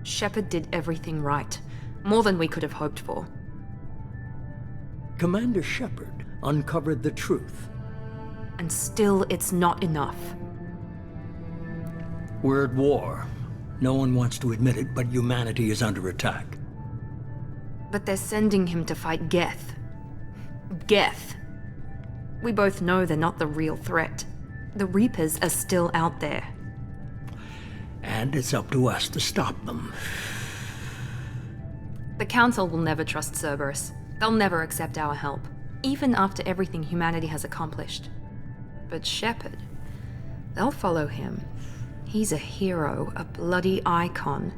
Shepard did everything right. More than we could have hoped for. Commander Shepard uncovered the truth. And still, it's not enough. We're at war. No one wants to admit it, but humanity is under attack. But they're sending him to fight Geth. Geth. We both know they're not the real threat. The Reapers are still out there. And it's up to us to stop them. The Council will never trust Cerberus. They'll never accept our help, even after everything humanity has accomplished. But Shepard, they'll follow him. He's a hero, a bloody icon.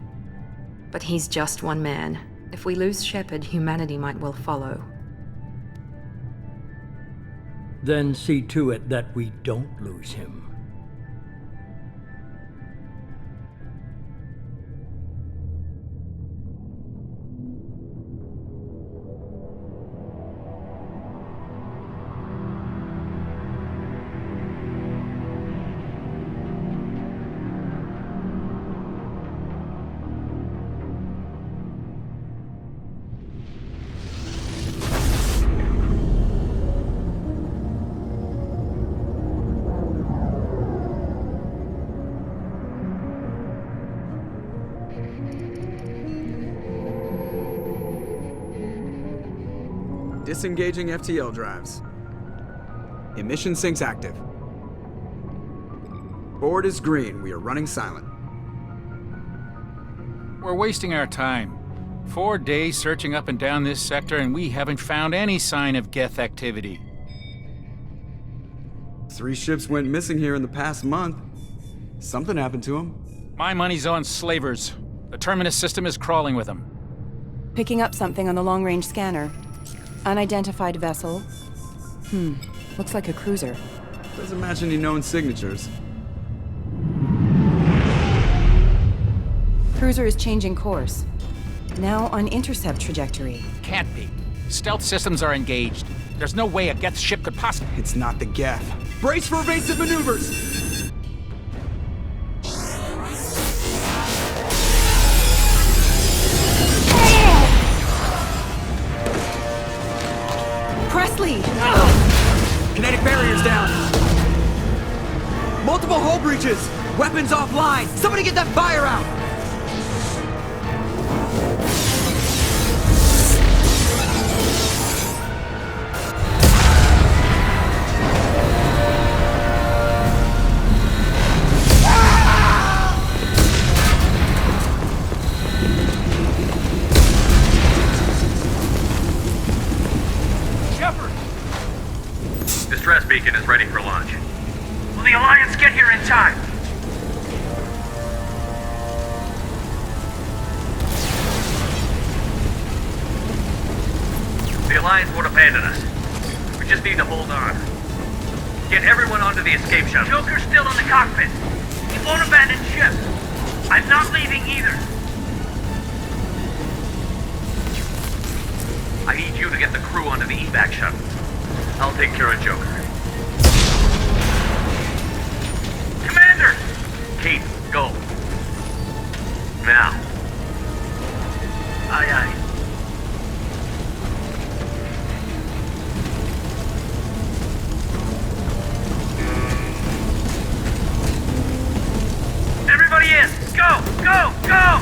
But he's just one man. If we lose Shepard, humanity might well follow. Then see to it that we don't lose him. Disengaging FTL drives. Emission sinks active. Board is green. We are running silent. We're wasting our time. 4 days searching up and down this sector, and we haven't found any sign of Geth activity. 3 ships went missing here in the past month. Something happened to them. My money's on slavers. The Terminus system is crawling with them. Picking up something on the long-range scanner. Unidentified vessel. Looks like a cruiser. Doesn't match any known signatures. Cruiser is changing course. Now on intercept trajectory. Can't be. Stealth systems are engaged. There's no way a Geth ship could possibly... It's not the Geth. Brace for evasive maneuvers! Presley! Kinetic barriers down! Multiple hull breaches! Weapons offline! Somebody get that fire out! Distress beacon is ready for launch. Will the Alliance get here in time? The Alliance won't abandon us. We just need to hold on. Get everyone onto the escape shuttle. Joker's still in the cockpit. He won't abandon ship. I'm not leaving either. I need you to get the crew onto the evac shuttle. I'll take care of Joker. Commander! Kate, go. Now. Aye, aye. Everybody in! Go! Go! Go!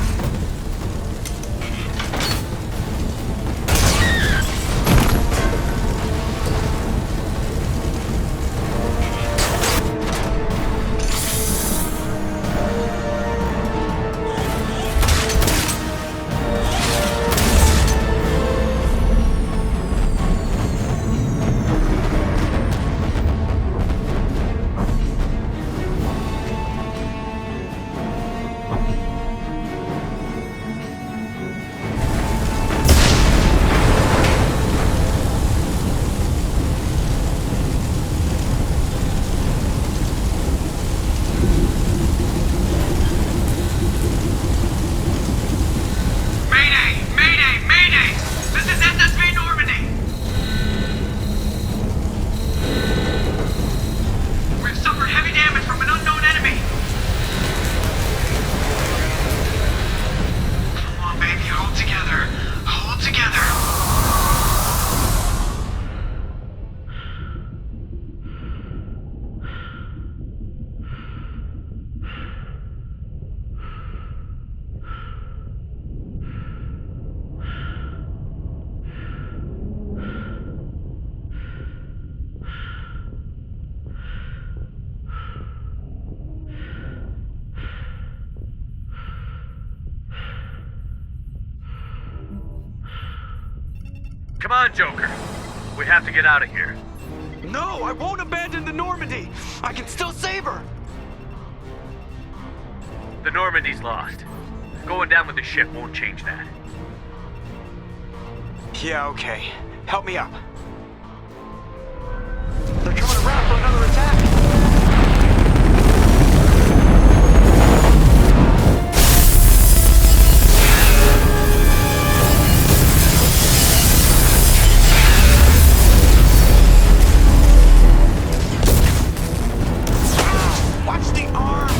Come on, Joker. We have to get out of here. No, I won't abandon the Normandy. I can still save her. The Normandy's lost. Going down with the ship won't change that. Yeah, okay. Help me up. They're coming around for another attack. Watch the arm!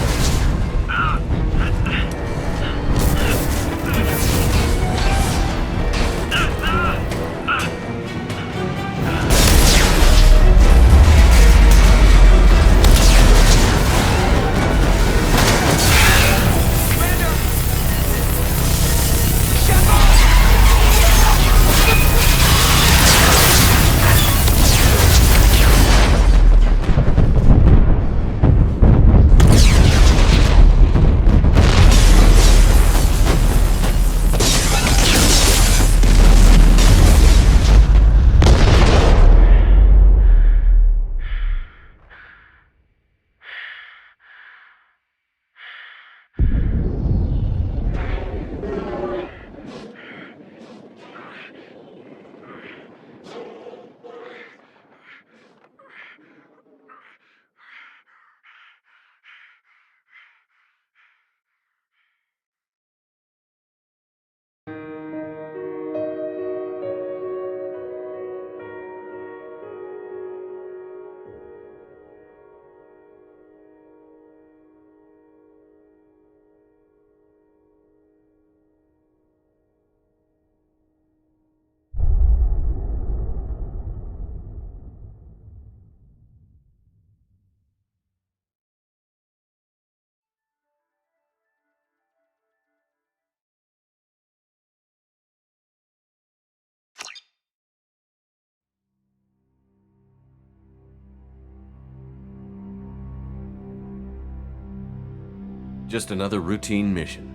Just another routine mission.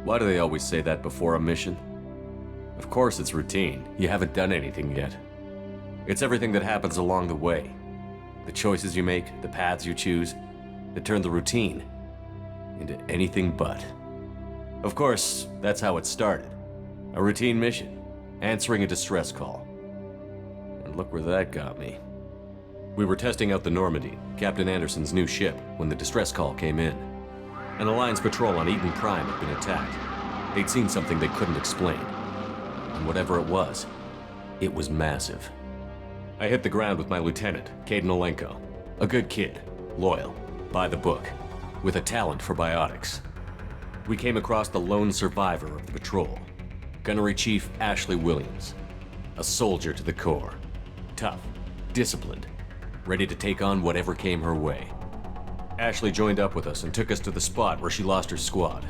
Why do they always say that before a mission? Of course it's routine. You haven't done anything yet. It's everything that happens along the way. The choices you make, the paths you choose, that turn the routine into anything but. Of course, that's how it started. A routine mission, answering a distress call. And look where that got me. We were testing out the Normandy, Captain Anderson's new ship, when the distress call came in. An Alliance patrol on Eden Prime had been attacked. They'd seen something they couldn't explain. And whatever it was massive. I hit the ground with my lieutenant, Caden Olenko. A good kid, loyal, by the book, with a talent for biotics. We came across the lone survivor of the patrol, Gunnery Chief Ashley Williams. A soldier to the core. Tough, disciplined, ready to take on whatever came her way. Ashley joined up with us and took us to the spot where she lost her squad.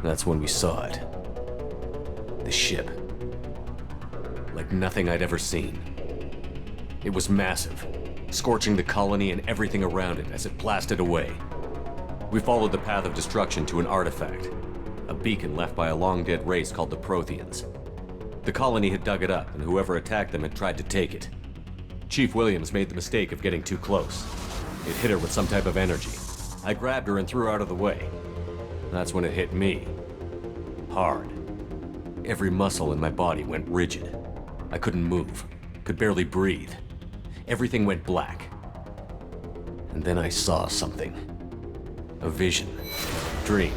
That's when we saw it. The ship. Like nothing I'd ever seen. It was massive, scorching the colony and everything around it as it blasted away. We followed the path of destruction to an artifact, a beacon left by a long-dead race called the Protheans. The colony had dug it up, and whoever attacked them had tried to take it. Chief Williams made the mistake of getting too close. It hit her with some type of energy. I grabbed her and threw her out of the way. That's when it hit me. Hard. Every muscle in my body went rigid. I couldn't move, could barely breathe. Everything went black. And then I saw something. A vision. Dream.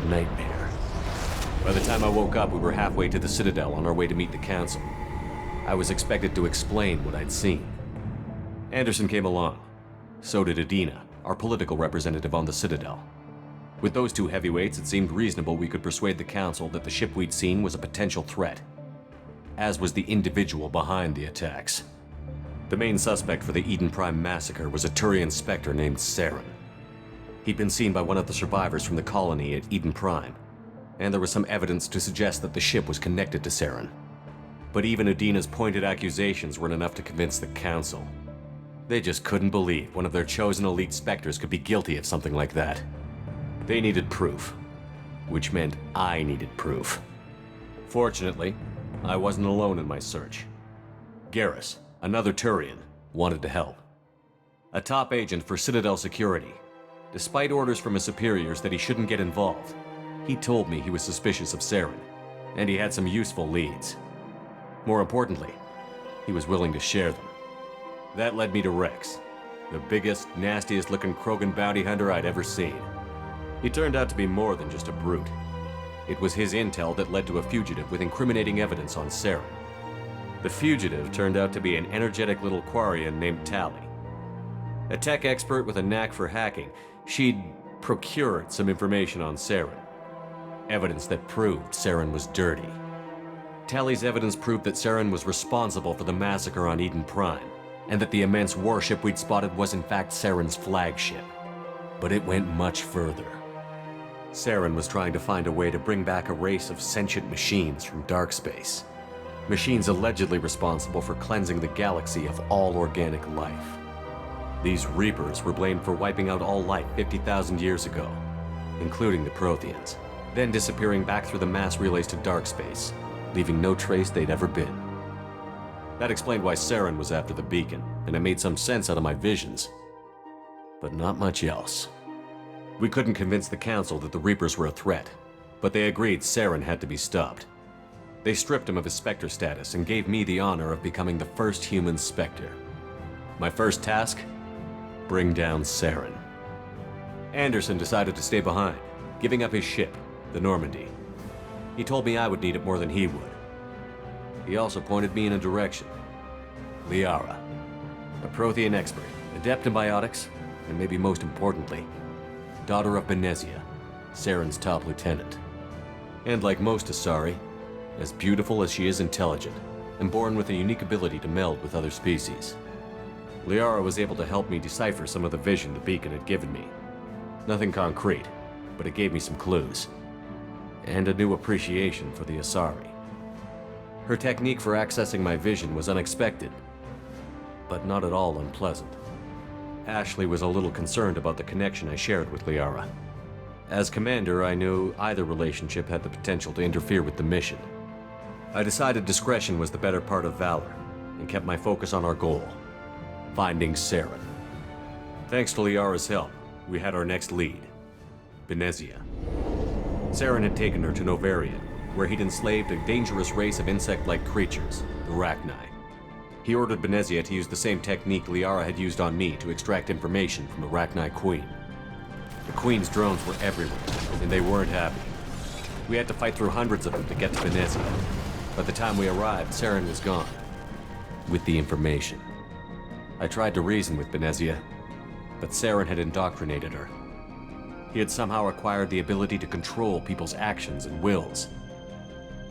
A nightmare. By the time I woke up, we were halfway to the Citadel on our way to meet the Council. I was expected to explain what I'd seen. Anderson came along. So did Adina, our political representative on the Citadel. With those two heavyweights, it seemed reasonable we could persuade the Council that the ship we'd seen was a potential threat, as was the individual behind the attacks. The main suspect for the Eden Prime massacre was a Turian Spectre named Saren. He'd been seen by one of the survivors from the colony at Eden Prime, and there was some evidence to suggest that the ship was connected to Saren. But even Adina's pointed accusations weren't enough to convince the Council. They just couldn't believe one of their chosen elite Spectres could be guilty of something like that. They needed proof, which meant I needed proof. Fortunately, I wasn't alone in my search. Garrus, another Turian, wanted to help. A top agent for Citadel Security. Despite orders from his superiors that he shouldn't get involved, he told me he was suspicious of Saren, and he had some useful leads. More importantly, he was willing to share them. That led me to Rex, the biggest, nastiest-looking Krogan bounty hunter I'd ever seen. He turned out to be more than just a brute. It was his intel that led to a fugitive with incriminating evidence on Saren. The fugitive turned out to be an energetic little Quarian named Tali. A tech expert with a knack for hacking, she'd procured some information on Saren. Evidence that proved Saren was dirty. Tali's evidence proved that Saren was responsible for the massacre on Eden Prime, and that the immense warship we'd spotted was in fact Saren's flagship. But it went much further. Saren was trying to find a way to bring back a race of sentient machines from dark space. Machines allegedly responsible for cleansing the galaxy of all organic life. These Reapers were blamed for wiping out all life 50,000 years ago, including the Protheans, then disappearing back through the mass relays to dark space, leaving no trace they'd ever been. That explained why Saren was after the beacon, and it made some sense out of my visions. But not much else. We couldn't convince the Council that the Reapers were a threat, but they agreed Saren had to be stopped. They stripped him of his Spectre status and gave me the honor of becoming the first human Spectre. My first task? Bring down Saren. Anderson decided to stay behind, giving up his ship, the Normandy. He told me I would need it more than he would. He also pointed me in a direction. Liara, a Prothean expert, adept in biotics, and maybe most importantly, daughter of Benezia, Saren's top lieutenant. And like most Asari, as beautiful as she is intelligent, and born with a unique ability to meld with other species. Liara was able to help me decipher some of the vision the beacon had given me. Nothing concrete, but it gave me some clues. And a new appreciation for the Asari. Her technique for accessing my vision was unexpected, but not at all unpleasant. Ashley was a little concerned about the connection I shared with Liara. As commander, I knew either relationship had the potential to interfere with the mission. I decided discretion was the better part of valor, and kept my focus on our goal, finding Saren. Thanks to Liara's help, we had our next lead, Benezia. Saren had taken her to Novarian, where he'd enslaved a dangerous race of insect-like creatures, the Rachni. He ordered Benezia to use the same technique Liara had used on me to extract information from the Rachni Queen. The Queen's drones were everywhere, and they weren't happy. We had to fight through hundreds of them to get to Benezia. By the time we arrived, Saren was gone, with the information. I tried to reason with Benezia, but Saren had indoctrinated her. He had somehow acquired the ability to control people's actions and wills.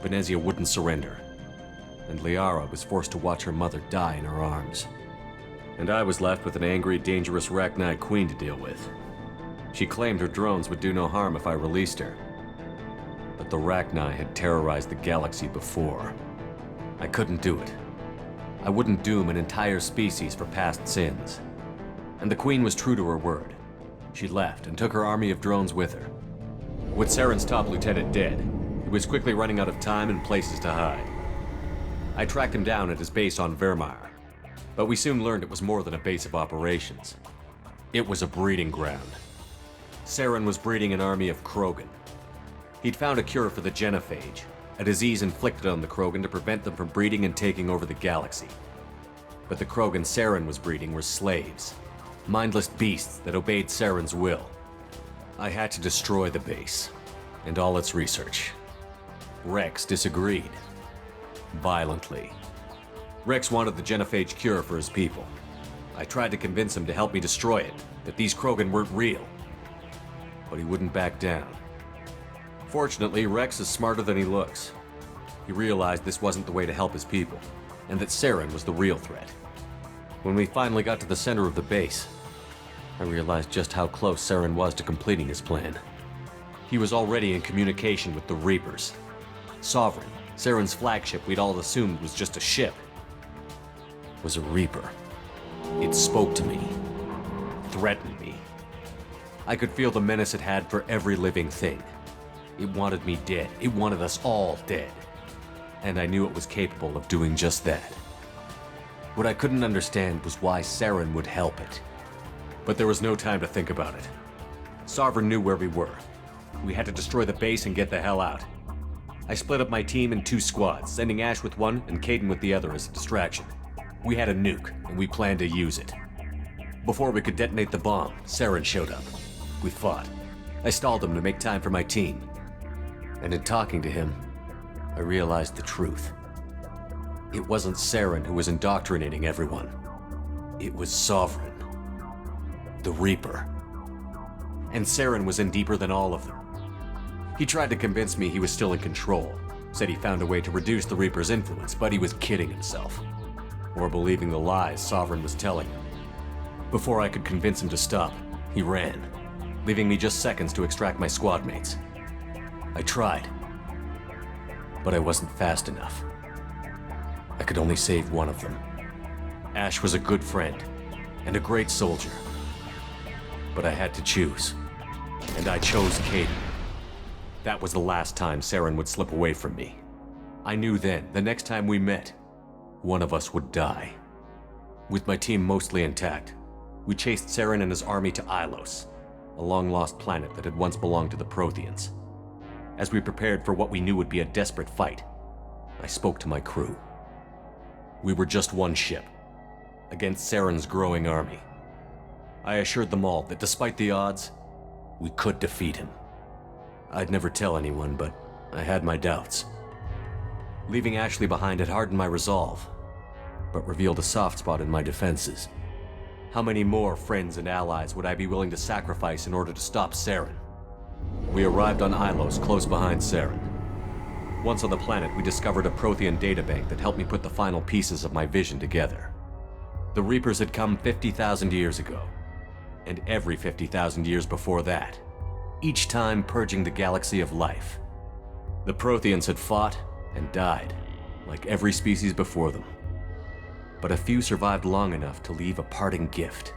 Benezia wouldn't surrender, and Liara was forced to watch her mother die in her arms. And I was left with an angry, dangerous Rachni Queen to deal with. She claimed her drones would do no harm if I released her. But the Rachni had terrorized the galaxy before. I couldn't do it. I wouldn't doom an entire species for past sins. And the Queen was true to her word. She left and took her army of drones with her. With Saren's top lieutenant dead, he was quickly running out of time and places to hide. I tracked him down at his base on Vermeer, but we soon learned it was more than a base of operations. It was a breeding ground. Saren was breeding an army of Krogan. He'd found a cure for the genophage, a disease inflicted on the Krogan to prevent them from breeding and taking over the galaxy. But the Krogan Saren was breeding were slaves, mindless beasts that obeyed Saren's will. I had to destroy the base, and all its research. Rex disagreed. Violently. Rex wanted the genophage cure for his people. I tried to convince him to help me destroy it, that these Krogan weren't real. But he wouldn't back down. Fortunately, Rex is smarter than he looks. He realized this wasn't the way to help his people, and that Saren was the real threat. When we finally got to the center of the base, I realized just how close Saren was to completing his plan. He was already in communication with the Reapers. Sovereign, Saren's flagship we'd all assumed was just a ship, was a Reaper. It spoke to me, threatened me. I could feel the menace it had for every living thing. It wanted me dead. It wanted us all dead. and I knew it was capable of doing just that. What I couldn't understand was why Saren would help it. But there was no time to think about it. Sovereign knew where we were. We had to destroy the base and get the hell out. I split up my team in 2 squads, sending Ash with one and Caden with the other as a distraction. We had a nuke, and we planned to use it. Before we could detonate the bomb, Saren showed up. We fought. I stalled him to make time for my team. And in talking to him, I realized the truth. It wasn't Saren who was indoctrinating everyone. It was Sovereign. The Reaper. And Saren was in deeper than all of them. He tried to convince me he was still in control, said he found a way to reduce the Reaper's influence, but he was kidding himself. Or believing the lies Sovereign was telling him. Before I could convince him to stop, he ran, leaving me just seconds to extract my squad mates. I tried, but I wasn't fast enough. I could only save one of them. Ash was a good friend, and a great soldier. But I had to choose, and I chose Caden. That was the last time Saren would slip away from me. I knew then, the next time we met, one of us would die. With my team mostly intact, we chased Saren and his army to Ilos, a long-lost planet that had once belonged to the Protheans. As we prepared for what we knew would be a desperate fight, I spoke to my crew. We were just one ship, against Saren's growing army. I assured them all that despite the odds, we could defeat him. I'd never tell anyone, but I had my doubts. Leaving Ashley behind had hardened my resolve, but revealed a soft spot in my defenses. How many more friends and allies would I be willing to sacrifice in order to stop Saren? We arrived on Ilos, close behind Saren. Once on the planet, we discovered a Prothean databank that helped me put the final pieces of my vision together. The Reapers had come 50,000 years ago, and every 50,000 years before that, each time purging the galaxy of life. The Protheans had fought and died, like every species before them. But a few survived long enough to leave a parting gift.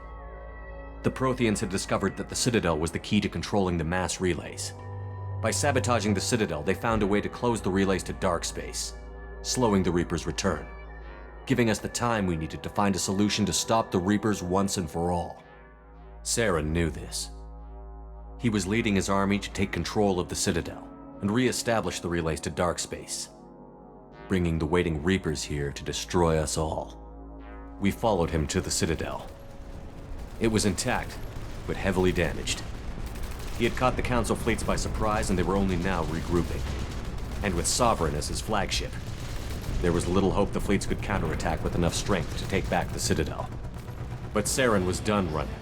The Protheans had discovered that the Citadel was the key to controlling the mass relays. By sabotaging the Citadel, they found a way to close the relays to dark space, slowing the Reaper's return, giving us the time we needed to find a solution to stop the Reapers once and for all. Saren knew this. He was leading his army to take control of the Citadel and re-establish the relays to dark space, bringing the waiting Reapers here to destroy us all. We followed him to the Citadel. It was intact, but heavily damaged. He had caught the Council fleets by surprise, and they were only now regrouping. And with Sovereign as his flagship, there was little hope the fleets could counterattack with enough strength to take back the Citadel. But Saren was done running,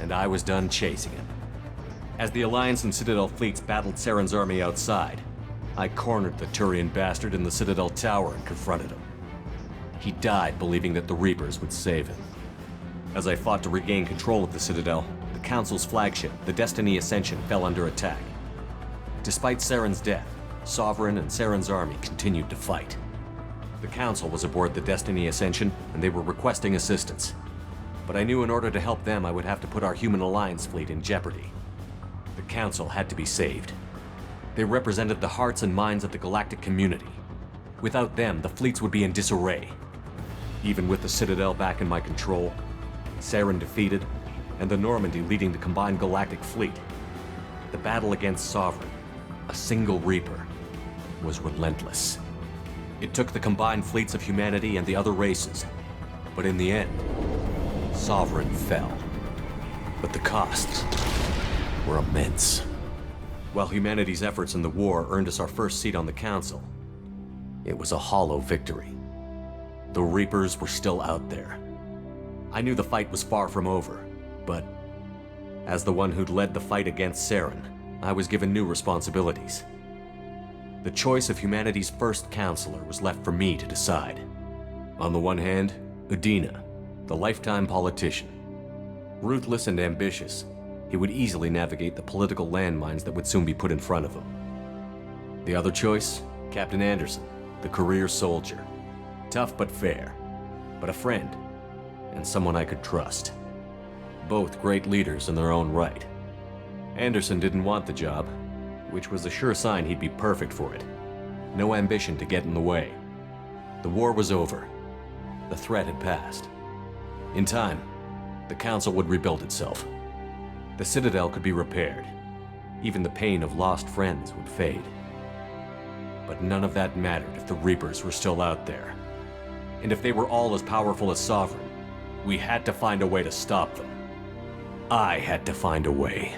and I was done chasing him. As the Alliance and Citadel fleets battled Saren's army outside, I cornered the Turian bastard in the Citadel tower and confronted him. He died believing that the Reapers would save him. As I fought to regain control of the Citadel, the Council's flagship, the Destiny Ascension, fell under attack. Despite Saren's death, Sovereign and Saren's army continued to fight. The Council was aboard the Destiny Ascension, and they were requesting assistance. But I knew in order to help them, I would have to put our human Alliance fleet in jeopardy. The Council had to be saved. They represented the hearts and minds of the galactic community. Without them, the fleets would be in disarray. Even with the Citadel back in my control, Saren defeated, and the Normandy leading the combined galactic fleet, the battle against Sovereign, a single Reaper, was relentless. It took the combined fleets of humanity and the other races, but in the end, Sovereign fell. But the costs were immense. While humanity's efforts in the war earned us our first seat on the Council, it was a hollow victory. The Reapers were still out there. I knew the fight was far from over, but as the one who'd led the fight against Saren, I was given new responsibilities. The choice of humanity's first counselor was left for me to decide. On the one hand, Udina, the lifetime politician. Ruthless and ambitious, he would easily navigate the political landmines that would soon be put in front of him. The other choice, Captain Anderson, the career soldier. Tough but fair, but a friend, and someone I could trust. Both great leaders in their own right. Anderson didn't want the job, which was a sure sign he'd be perfect for it. No ambition to get in the way. The war was over. The threat had passed. In time, the Council would rebuild itself. The Citadel could be repaired. Even the pain of lost friends would fade. But none of that mattered if the Reapers were still out there. And if they were all as powerful as Sovereign, we had to find a way to stop them. I had to find a way.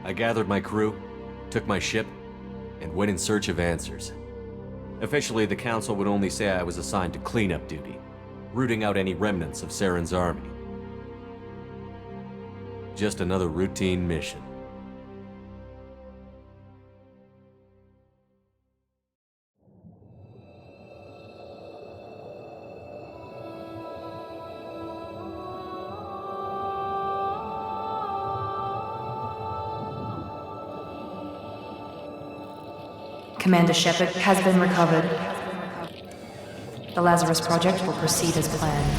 I gathered my crew, took my ship, and went in search of answers. Officially, the Council would only say I was assigned to cleanup duty, rooting out any remnants of Saren's army. Just another routine mission. Commander Shepard has been recovered. The Lazarus Project will proceed as planned.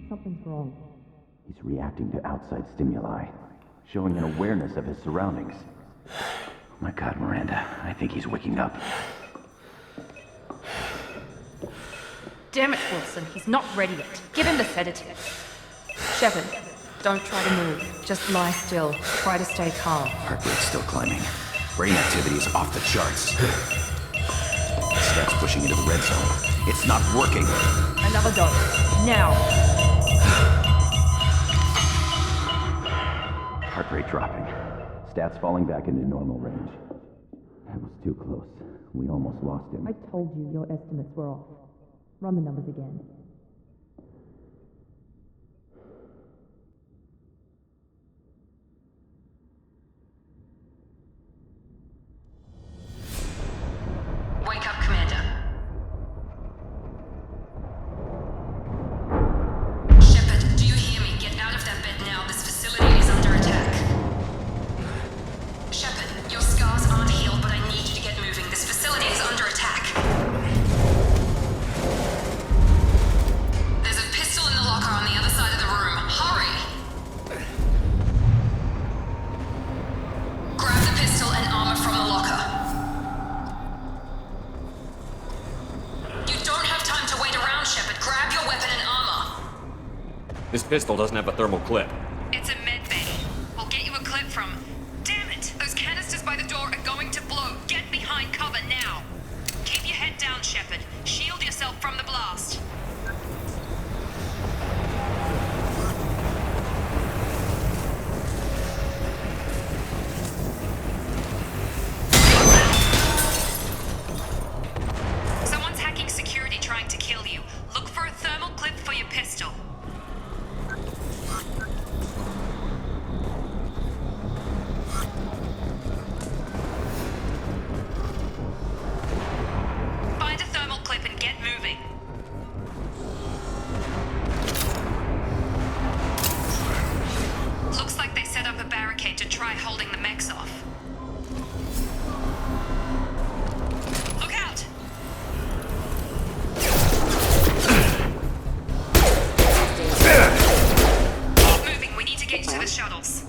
Something's wrong. He's reacting to outside stimuli, showing an awareness of his surroundings. Oh my God, Miranda, I think he's waking up. Damn it, Wilson, he's not ready yet. Give him the sedative. Shepard, don't try to move. Just lie still. Try to stay calm. Heart rate's still climbing. Brain activity is off the charts. Steps pushing into the red zone. It's not working. Another dose. Now. Heart rate dropping. Stats falling back into normal range. That was too close. We almost lost him. I told you your estimates were off. Run the numbers again. Wake up, Commander. This pistol doesn't have a thermal clip. It's a med bay. I'll get you a clip from... Damn it! Those canisters by the door are going to blow. Get behind cover now. Keep your head down, Shepard. Shield yourself from the blast. Someone's hacking security trying to kill you. Look for a thermal clip for your pistol. Find a thermal clip and get moving. Looks like they set up a barricade to try holding the mechs off. Look out! Keep moving, we need to get you to the shuttles.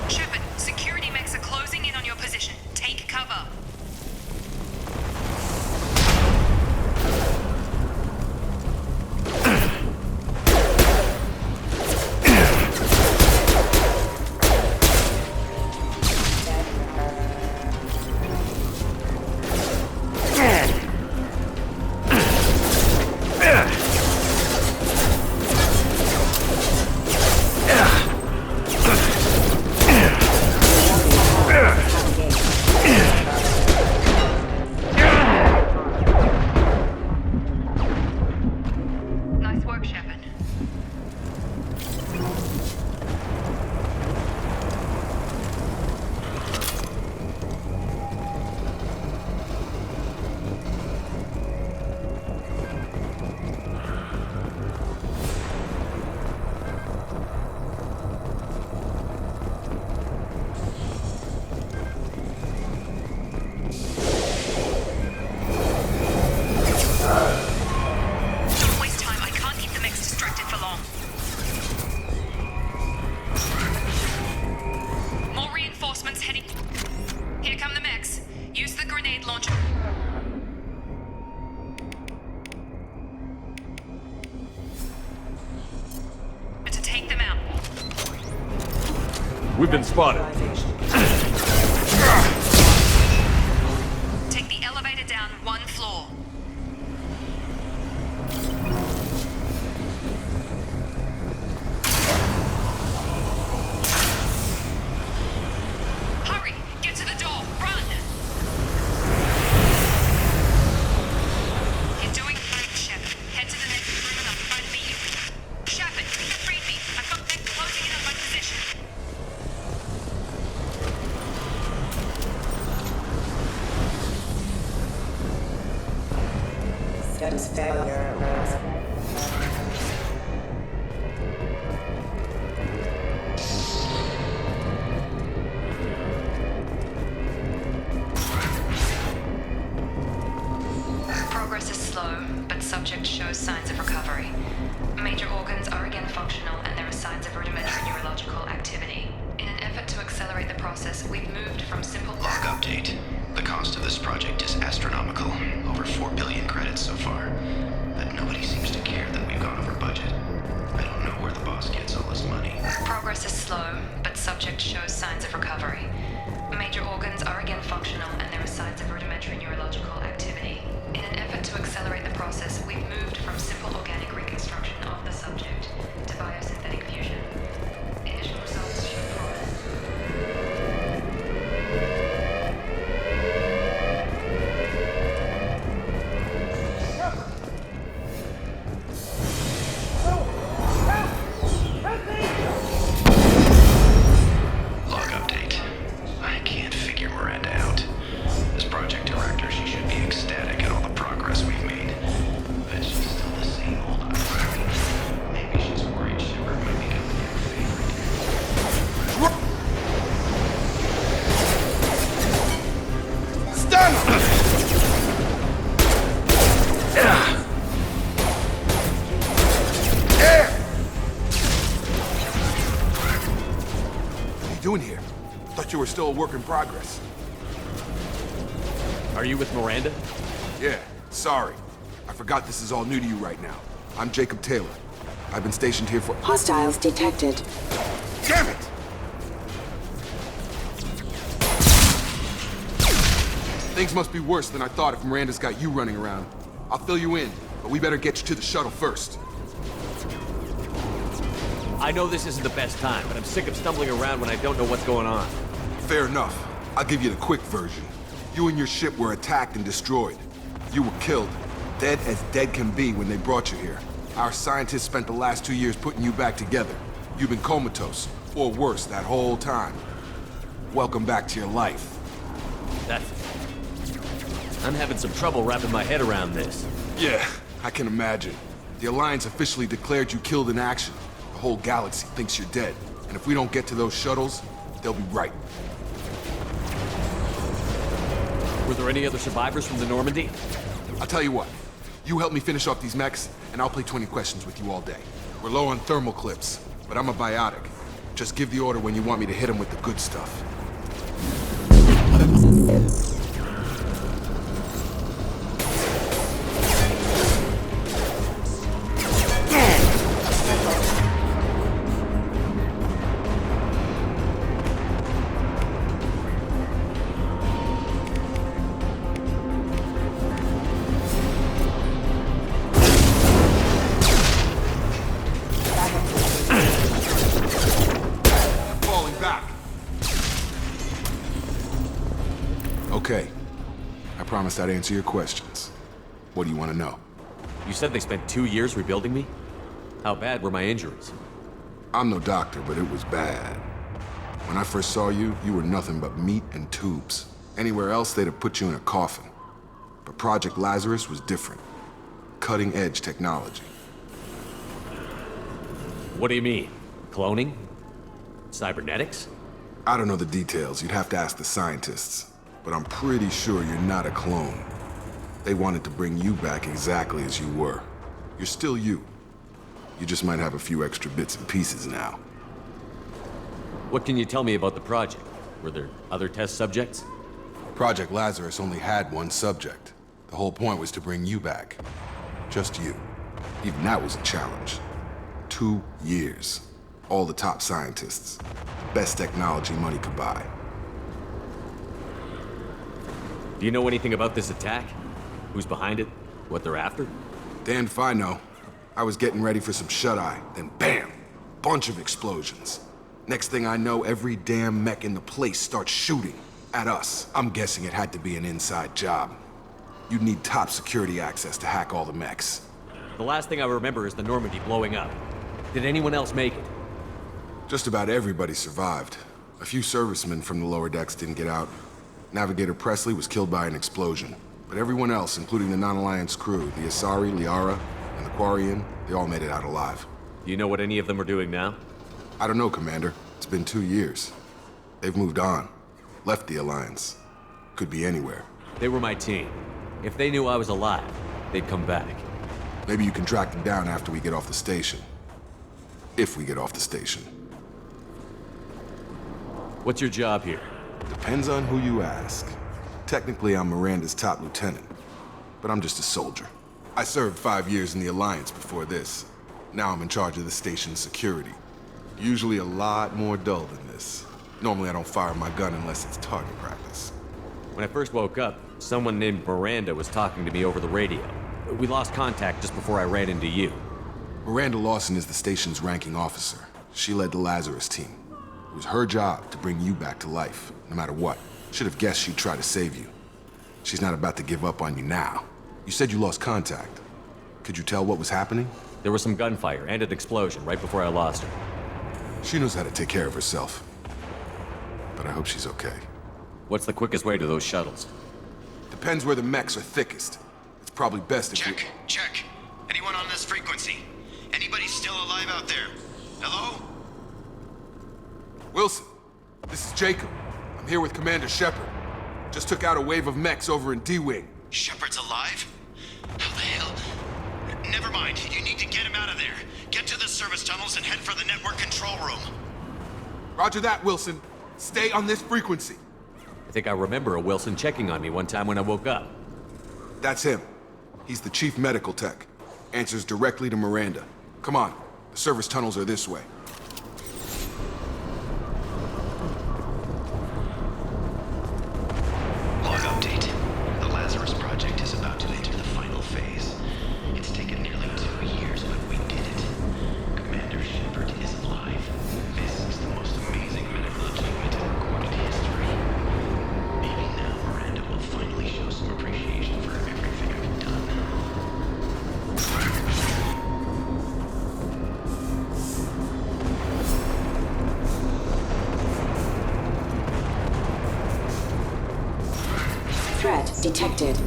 Shepard, security mechs are closing in on your position. Take cover. Nice work, Shepard. Don't waste time. I can't keep the mechs distracted for long. More reinforcements heading. Here come the mechs. Use the grenade launcher. To take them out. We've been spotted. Take the elevator down one floor. Hurry! Get to the door! Run! You're doing great, Shepard. Head to the next room and I'll try to meet you. Shepard, read me. I've got them closing in on my position. Progress is slow, but subject shows signs of recovery. Major organs are again functional, and there are signs of rudimentary neurological activity. In an effort to accelerate the process, we've moved from simple... Log update. The cost of this project is astronomical. Over 4 billion credits so far. But nobody seems to care that we've gone over budget. I don't know where the boss gets all this money. Progress is slow, but subject shows signs of recovery. Major organs are again functional, and there are signs of rudimentary neurological activity. In an effort to accelerate the process, we've moved from simple organic reconstruction of the subject to biosynthetic fusion. Initial results show promise. Log update. I can't figure Miranda out. doing here? Thought you were still a work in progress. Are you with Miranda? Yeah, sorry. I forgot this is all new to you right now. I'm Jacob Taylor. I've been stationed here for— Hostiles detected. Damn it! Things must be worse than I thought if Miranda's got you running around. I'll fill you in, but we better get you to the shuttle first. I know this isn't the best time, but I'm sick of stumbling around when I don't know what's going on. Fair enough. I'll give you the quick version. You and your ship were attacked and destroyed. You were killed, dead as dead can be when they brought you here. Our scientists spent the last 2 years putting you back together. You've been comatose, or worse, that whole time. Welcome back to your life. I'm having some trouble wrapping my head around this. Yeah, I can imagine. The Alliance officially declared you killed in action. The whole galaxy thinks you're dead. And if we don't get to those shuttles, they'll be right. Were there any other survivors from the Normandy? I'll tell you what. You help me finish off these mechs, and I'll play 20 questions with you all day. We're low on thermal clips, but I'm a biotic. Just give the order when you want me to hit them with the good stuff. Okay. I promised I'd answer your questions. What do you want to know? You said they spent 2 years rebuilding me? How bad were my injuries? I'm no doctor, but it was bad. When I first saw you, you were nothing but meat and tubes. Anywhere else, they'd have put you in a coffin. But Project Lazarus was different. Cutting-edge technology. What do you mean? Cloning? Cybernetics? I don't know the details. You'd have to ask the scientists. But I'm pretty sure you're not a clone. They wanted to bring you back exactly as you were. You're still you. You just might have a few extra bits and pieces now. What can you tell me about the project? Were there other test subjects? Project Lazarus only had one subject. The whole point was to bring you back. Just you. Even that was a challenge. 2 years. All the top scientists. Best technology money could buy. Do you know anything about this attack? Who's behind it? What they're after? Damned if I know. I was getting ready for some shut-eye, then bam! Bunch of explosions. Next thing I know, every damn mech in the place starts shooting at us. I'm guessing it had to be an inside job. You'd need top security access to hack all the mechs. The last thing I remember is the Normandy blowing up. Did anyone else make it? Just about everybody survived. A few servicemen from the lower decks didn't get out. Navigator Presley was killed by an explosion. But everyone else, including the non-Alliance crew, the Asari, Liara, and the Quarian, they all made it out alive. Do you know what any of them are doing now? I don't know, Commander. It's been 2 years. They've moved on. Left the Alliance. Could be anywhere. They were my team. If they knew I was alive, they'd come back. Maybe you can track them down after we get off the station. If we get off the station. What's your job here? Depends on who you ask. Technically, I'm Miranda's top lieutenant, but I'm just a soldier. I served 5 years in the Alliance before this. Now I'm in charge of the station's security. Usually a lot more dull than this. Normally I don't fire my gun unless it's target practice. When I first woke up, someone named Miranda was talking to me over the radio. We lost contact just before I ran into you. Miranda Lawson is the station's ranking officer. She led the Lazarus team. It was her job to bring you back to life, no matter what. Should have guessed she'd try to save you. She's not about to give up on you now. You said you lost contact. Could you tell what was happening? There was some gunfire and an explosion right before I lost her. She knows how to take care of herself. But I hope she's okay. What's the quickest way to those shuttles? Depends where the mechs are thickest. It's probably best if you— Check. Anyone on this frequency? Anybody still alive out there? Hello? Wilson, this is Jacob. I'm here with Commander Shepard. Just took out a wave of mechs over in D-Wing. Shepard's alive? How the hell? Never mind. You need to get him out of there. Get to the service tunnels and head for the network control room. Roger that, Wilson. Stay on this frequency. I think I remember a Wilson checking on me one time when I woke up. That's him. He's the chief medical tech. Answers directly to Miranda. Come on. The service tunnels are this way. Log update. The Lazarus Project is about to enter the final phase. It's taken nearly 2 years, but we did it. Commander Shepard is alive. This is the most amazing medical achievement in recorded history. Maybe now Miranda will finally show some appreciation for everything I've done. Threat detected.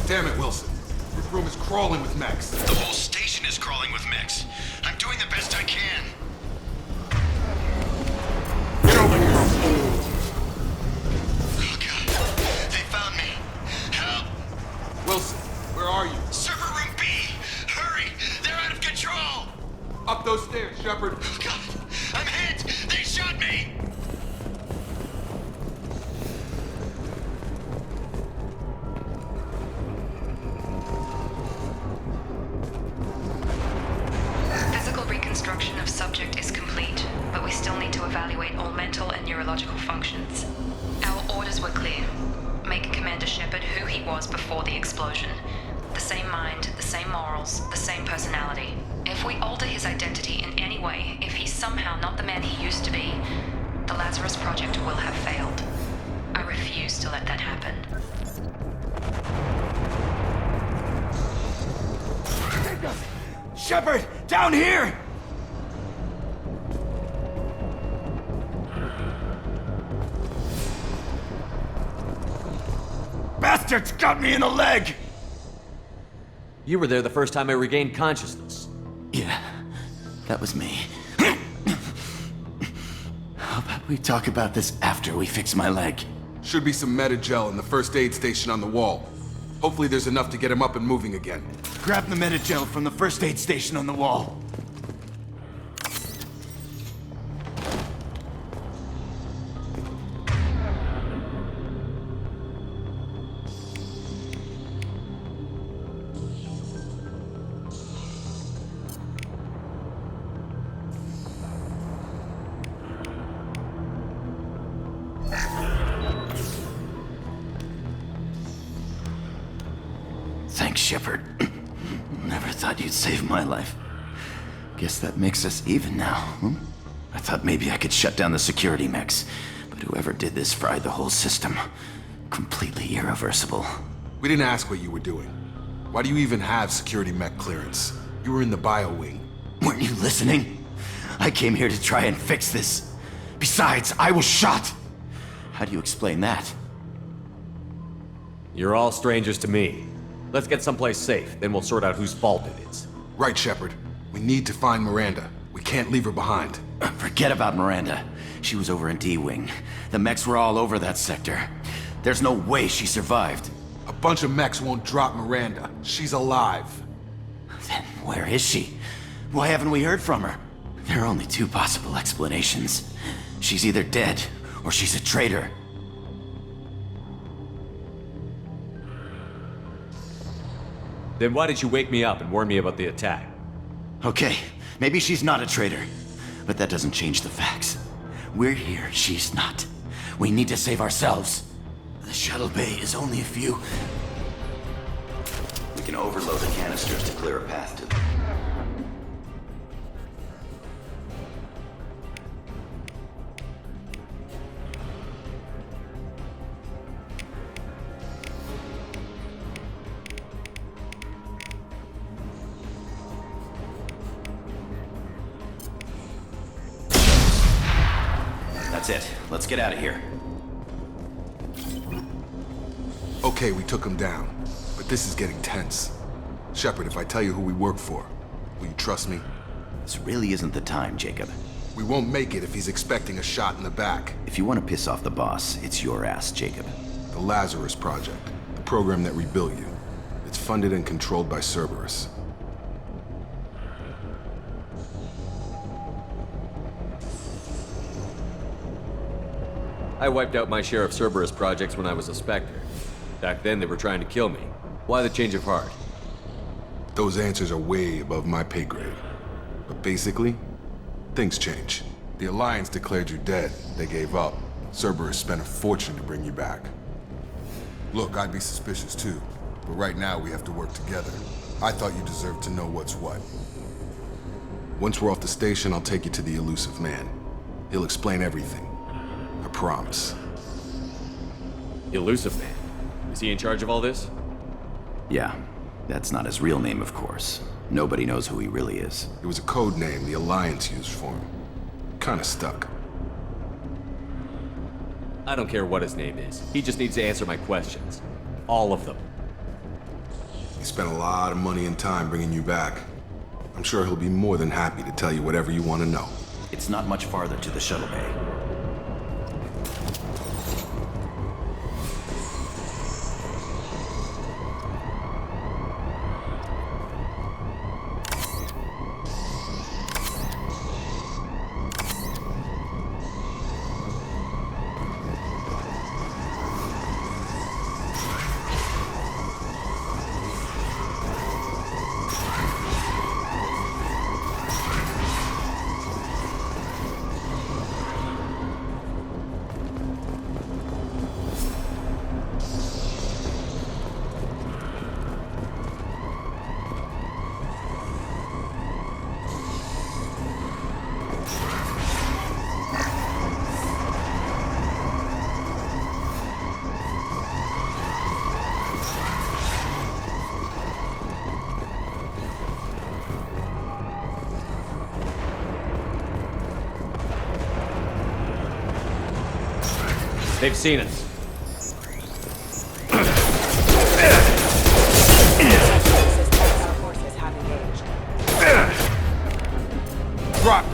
Damn it, Wilson. This room is crawling with mechs. The whole station is crawling with mechs. I'm doing the best I can. Get over here. Oh god. They found me. Help! Wilson, where are you? Server room B! Hurry! They're out of control! Up those stairs, Shepard. Oh god! I'm hit! They shot me! Physical reconstruction of subject is complete, but we still need to evaluate all mental and neurological functions. Our orders were clear. Make Commander Shepard who he was before the explosion. The same mind, the same morals, the same personality. If we alter his identity in any way, if he's somehow not the man he used to be, the Lazarus Project will have failed. I refuse to let that happen. Shepard, down here! Bastards got me in the leg! You were there the first time I regained consciousness. Yeah, that was me. How about we talk about this after we fix my leg? Should be some Metagel in the first aid station on the wall. Hopefully there's enough to get him up and moving again. Grab the Metagel from the first aid station on the wall. Thanks, Shepard. Never thought you'd save my life. Guess that makes us even now, hmm? I thought maybe I could shut down the security mechs, but whoever did this fried the whole system. Completely irreversible. We didn't ask what you were doing. Why do you even have security mech clearance? You were in the bio wing. Weren't you listening? I came here to try and fix this. Besides, I was shot! How do you explain that? You're all strangers to me. Let's get someplace safe, then we'll sort out whose fault it is. Right, Shepard. We need to find Miranda. We can't leave her behind. Forget about Miranda. She was over in D-Wing. The mechs were all over that sector. There's no way she survived. A bunch of mechs won't drop Miranda. She's alive. Then where is she? Why haven't we heard from her? There are only two possible explanations. She's either dead, or she's a traitor. Then why did you wake me up and warn me about the attack? Okay, maybe she's not a traitor, but that doesn't change the facts. We're here, she's not. We need to save ourselves. The shuttle bay is only a few... We can overload the canisters to clear a path to them. That's it. Let's get out of here. Okay, we took him down. But this is getting tense. Shepard, if I tell you who we work for, will you trust me? This really isn't the time, Jacob. We won't make it if he's expecting a shot in the back. If you want to piss off the boss, it's your ass, Jacob. The Lazarus Project. The program that rebuilt you. It's funded and controlled by Cerberus. I wiped out my share of Cerberus projects when I was a Spectre. Back then, they were trying to kill me. Why the change of heart? Those answers are way above my pay grade. But basically, things change. The Alliance declared you dead. They gave up. Cerberus spent a fortune to bring you back. Look, I'd be suspicious too. But right now, we have to work together. I thought you deserved to know what's what. Once we're off the station, I'll take you to the elusive man. He'll explain everything. I promise. Elusive Man? Is he in charge of all this? Yeah. That's not his real name, of course. Nobody knows who he really is. It was a code name the Alliance used for him. Kinda stuck. I don't care what his name is. He just needs to answer my questions. All of them. He spent a lot of money and time bringing you back. I'm sure he'll be more than happy to tell you whatever you want to know. It's not much farther to the shuttle bay. They've seen us. Drop!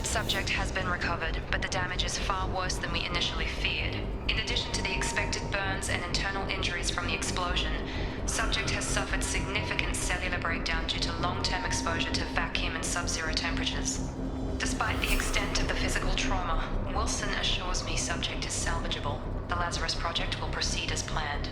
Subject has been recovered, but the damage is far worse than we initially feared. In addition to the expected burns and internal injuries from the explosion, subject has suffered significant cellular breakdown due to long-term exposure to vacuum and sub-zero temperatures. Despite the extent of the physical trauma, Wilson assures me subject is salvageable. The Lazarus Project will proceed as planned.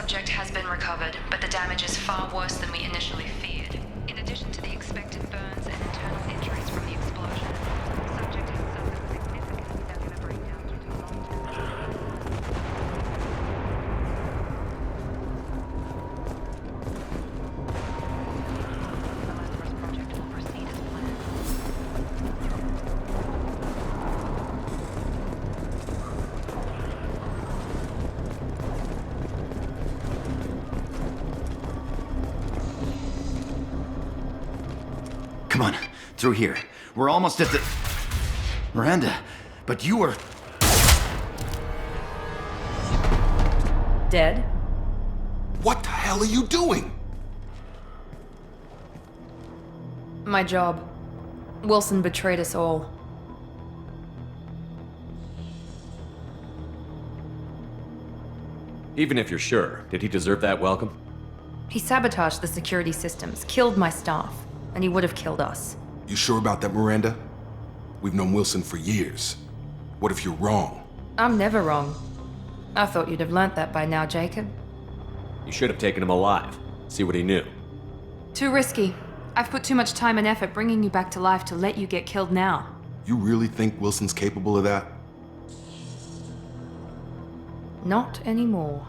subject has been recovered, but the damage is far worse than we initially feared. In addition to the expected burns and internal injuries from the explosion, the subject has suffered significant cellular breakdown due to The Lazarus project will proceed as planned. Come on, through here. We're almost at the... Miranda, but you were... Dead? What the hell are you doing? My job. Wilson betrayed us all. Even if you're sure, did he deserve that welcome? He sabotaged the security systems, killed my staff, and he would have killed us. You sure about that, Miranda? We've known Wilson for years. What if you're wrong? I'm never wrong. I thought you'd have learnt that by now, Jacob. You should have taken him alive. See what he knew. Too risky. I've put too much time and effort bringing you back to life to let you get killed now. You really think Wilson's capable of that? Not anymore.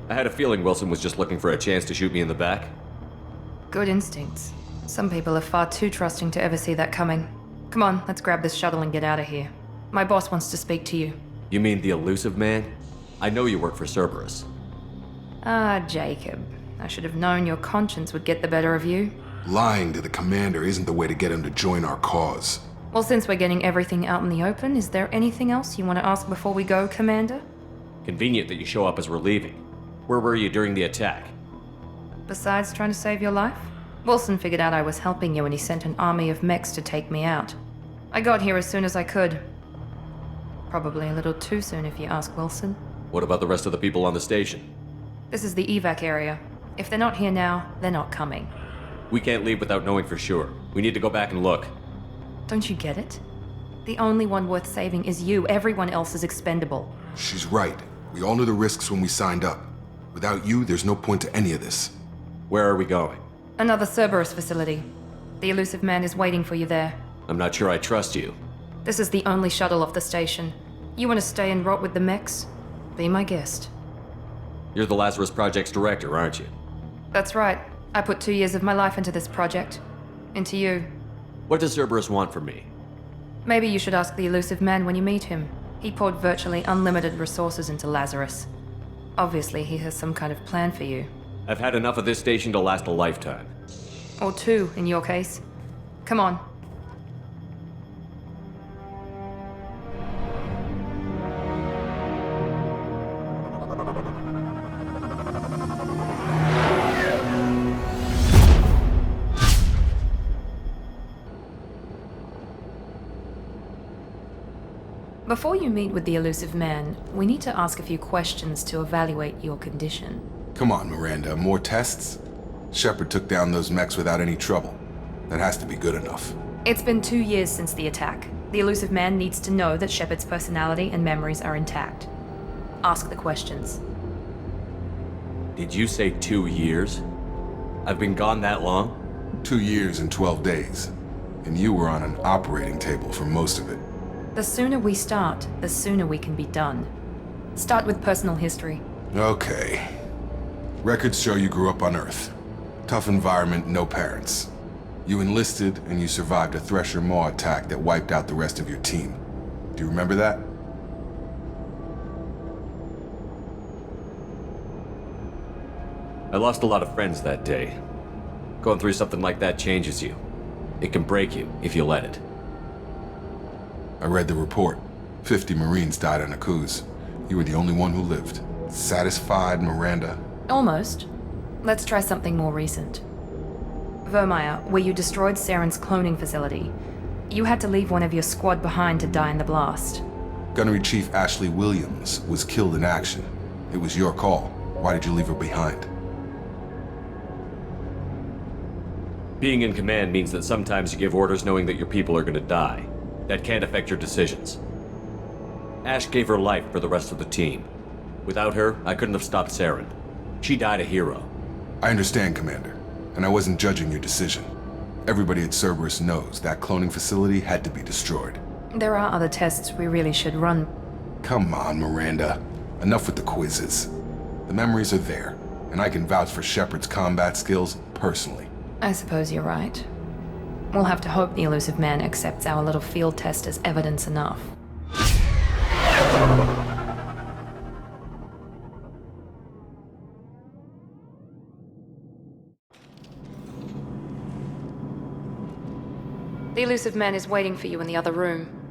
I had a feeling Wilson was just looking for a chance to shoot me in the back. Good instincts. Some people are far too trusting to ever see that coming. Come on, let's grab this shuttle and get out of here. My boss wants to speak to you. You mean the elusive man? I know you work for Cerberus. Ah, Jacob. I should have known your conscience would get the better of you. Lying to the commander isn't the way to get him to join our cause. Well, since we're getting everything out in the open, is there anything else you want to ask before we go, Commander? Convenient that you show up as we're leaving. Where were you during the attack? Besides trying to save your life? Wilson figured out I was helping you and he sent an army of mechs to take me out. I got here as soon as I could. Probably a little too soon if you ask Wilson. What about the rest of the people on the station? This is the evac area. If they're not here now, they're not coming. We can't leave without knowing for sure. We need to go back and look. Don't you get it? The only one worth saving is you. Everyone else is expendable. She's right. We all knew the risks when we signed up. Without you, there's no point to any of this. Where are we going? Another Cerberus facility. The elusive man is waiting for you there. I'm not sure I trust you. This is the only shuttle off the station. You want to stay and rot with the mechs? Be my guest. You're the Lazarus Project's director, aren't you? That's right. I put 2 years of my life into this project. Into you. What does Cerberus want from me? Maybe you should ask the elusive man when you meet him. He poured virtually unlimited resources into Lazarus. Obviously, he has some kind of plan for you. I've had enough of this station to last a lifetime. Or 2, in your case. Come on. Before you meet with the elusive man, we need to ask a few questions to evaluate your condition. Come on, Miranda, more tests? Shepard took down those mechs without any trouble. That has to be good enough. It's been 2 years since the attack. The elusive man needs to know that Shepard's personality and memories are intact. Ask the questions. Did you say 2 years? I've been gone that long? 2 years and 12 days. And you were on an operating table for most of it. The sooner we start, the sooner we can be done. Start with personal history. Okay. Records show you grew up on Earth. Tough environment, no parents. You enlisted and you survived a Thresher Maw attack that wiped out the rest of your team. Do you remember that? I lost a lot of friends that day. Going through something like that changes you. It can break you if you let it. I read the report. 50 Marines died on a cruise. You were the only one who lived. Satisfied, Miranda? Almost. Let's try something more recent. Vermeer, where you destroyed Saren's cloning facility. You had to leave one of your squad behind to die in the blast. Gunnery Chief Ashley Williams was killed in action. It was your call. Why did you leave her behind? Being in command means that sometimes you give orders knowing that your people are gonna die. That can't affect your decisions. Ash gave her life for the rest of the team. Without her, I couldn't have stopped Saren. She died a hero. I understand, Commander, and I wasn't judging your decision. Everybody at Cerberus knows that cloning facility had to be destroyed. There are other tests we really should run. Come on, Miranda. Enough with the quizzes. The memories are there, and I can vouch for Shepard's combat skills personally. I suppose you're right. We'll have to hope the elusive man accepts our little field test as evidence enough. The elusive man is waiting for you in the other room.